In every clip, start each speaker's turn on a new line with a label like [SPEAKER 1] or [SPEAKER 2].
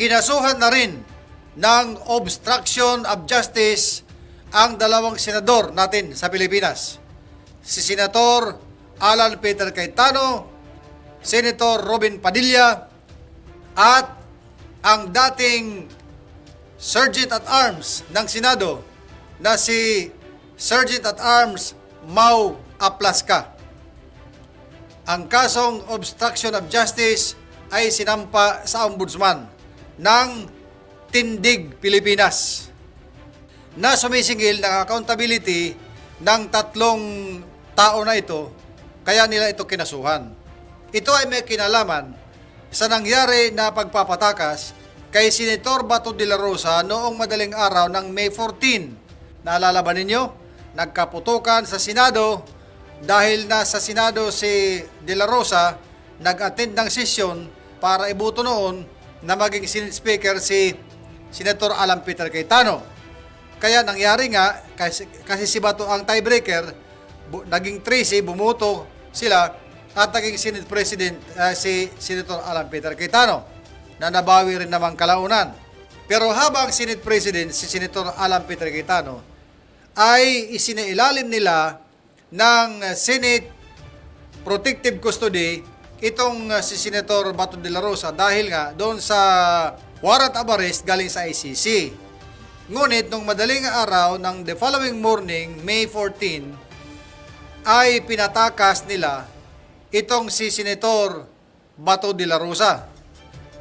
[SPEAKER 1] kinasuhan na rin ng obstruction of justice ang dalawang senador natin sa Pilipinas. Si Senator Alan Peter Cayetano, Senator Robin Padilla, at ang dating Sergeant at Arms ng Senado na si Sergeant at Arms Mau Aplaska. Ang kasong obstruction of justice ay sinampa sa Ombudsman ng Tindig, Pilipinas, na sumisingil ng accountability ng tatlong tao na ito, kaya nila ito kinasuhan. Ito ay may kinalaman sa nangyari na pagpapatakas kay Senator Bato de la Rosa noong madaling araw ng May 14. Naalala ba ninyo? Nagkaputukan sa Senado dahil nasa Senado si de la Rosa, nag-attend ng sesyon para iboto noon na maging Senate Speaker si Senator Alan Peter Cayetano. Kaya nangyari nga, kasi si Bato ang tiebreaker, naging 3-3, bumuto sila at naging Senate President si Senator Alan Peter Cayetano na nabawi rin namang kalaunan. Pero habang Senate President si Senator Alan Peter Cayetano ay isinailalim nila ng Senate Protective Custody itong si Senator Bato de la Rosa dahil nga doon sa warrant of arrest galing sa ICC. Ngunit nung madaling araw ng the following morning, May 14, ay pinatakas nila itong si Senator Bato de la Rosa.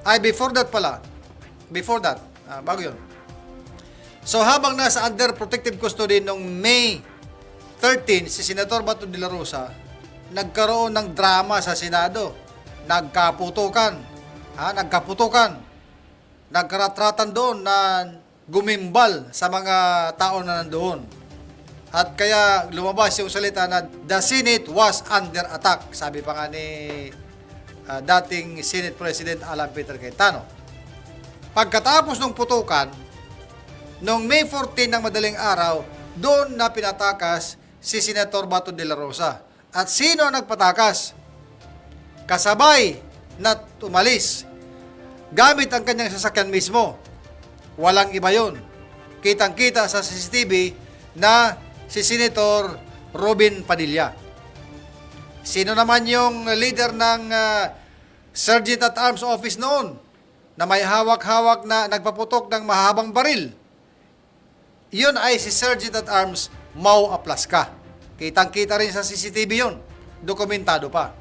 [SPEAKER 1] Ay before that pala. Bago yun. So habang nasa under protective custody nung May 13, si Senator Bato de la Rosa, nagkaroon ng drama sa Senado. Nagkaputukan. Nagkaratratan doon na gumimbal sa mga tao na nandoon. At kaya lumabas yung salita na the Senate was under attack. Sabi pa nga ni dating Senate President Alan Peter Cayetano. Pagkatapos ng putukan, noong May 14 ng madaling araw, doon na pinatakas si Senator Bato de la Rosa. At sino ang nagpatakas? Kasabay na tumalis gamit ang kanyang sasakyan mismo. Walang iba yon. Kitang-kita sa CCTV na si Senator Robin Padilla. Sino naman yung leader ng Sergeant at Arms Office noon na may hawak-hawak na nagpaputok ng mahabang baril? Yun ay si Sergeant at Arms Mau Aplaska. Kitang-kita rin sa CCTV yun. Dokumentado pa.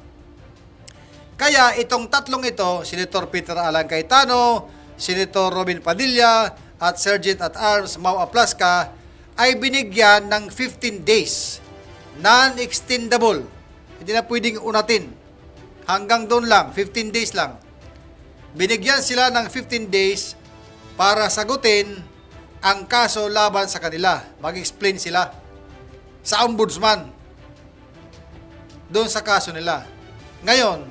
[SPEAKER 1] Kaya itong tatlong ito, Senator Peter Alan Cayetano, Senator Robin Padilla, at Sergeant at Arms Mau Aplaska ay binigyan ng 15 days. Non-extendable. Hindi na pwedeng unatin. Hanggang doon lang, 15 days lang. Binigyan sila ng 15 days para sagutin ang kaso laban sa kanila. Mag-explain sila sa Ombudsman doon sa kaso nila. Ngayon,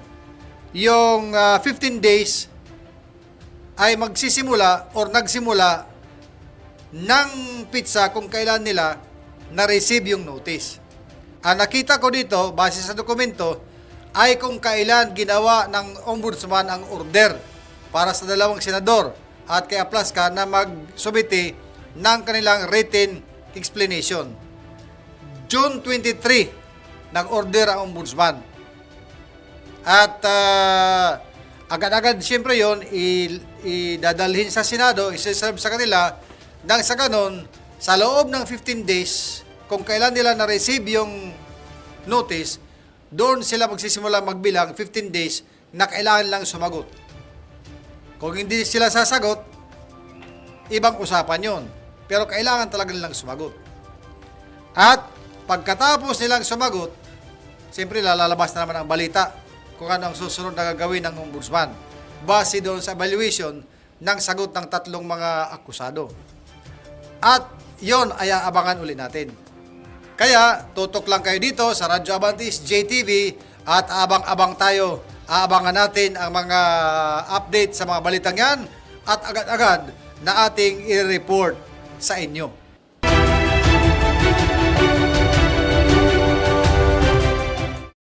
[SPEAKER 1] yung 15 days ay magsisimula or nagsimula ng pizza kung kailan nila na-receive yung notice. Ang nakita ko dito, base sa dokumento, ay kung kailan ginawa ng Ombudsman ang order para sa dalawang senador at kay Aplaska na magsubiti ng kanilang written explanation. June 23, nag-order ang Ombudsman. At agad-agad, siyempre yon idadalhin sa Senado, isi-serve sa kanila, nang sa ganon, sa loob ng 15 days, kung kailan nila na-receive yung notice, doon sila magsisimula magbilang 15 days na kailangan lang sumagot. Kung hindi sila sasagot, ibang usapan yon. Pero kailangan talaga nilang sumagot. At pagkatapos nilang sumagot, siyempre lalabas na naman ang balita kung ano ang susunod na gagawin ng Ombudsman base doon sa evaluation ng sagot ng tatlong mga akusado. At yon ay aabangan uli natin. Kaya tutok lang kayo dito sa Radyo Avantis JTV at abang-abang tayo. Aabangan natin ang mga update sa mga balitang yan at agad-agad na ating i-report sa inyo.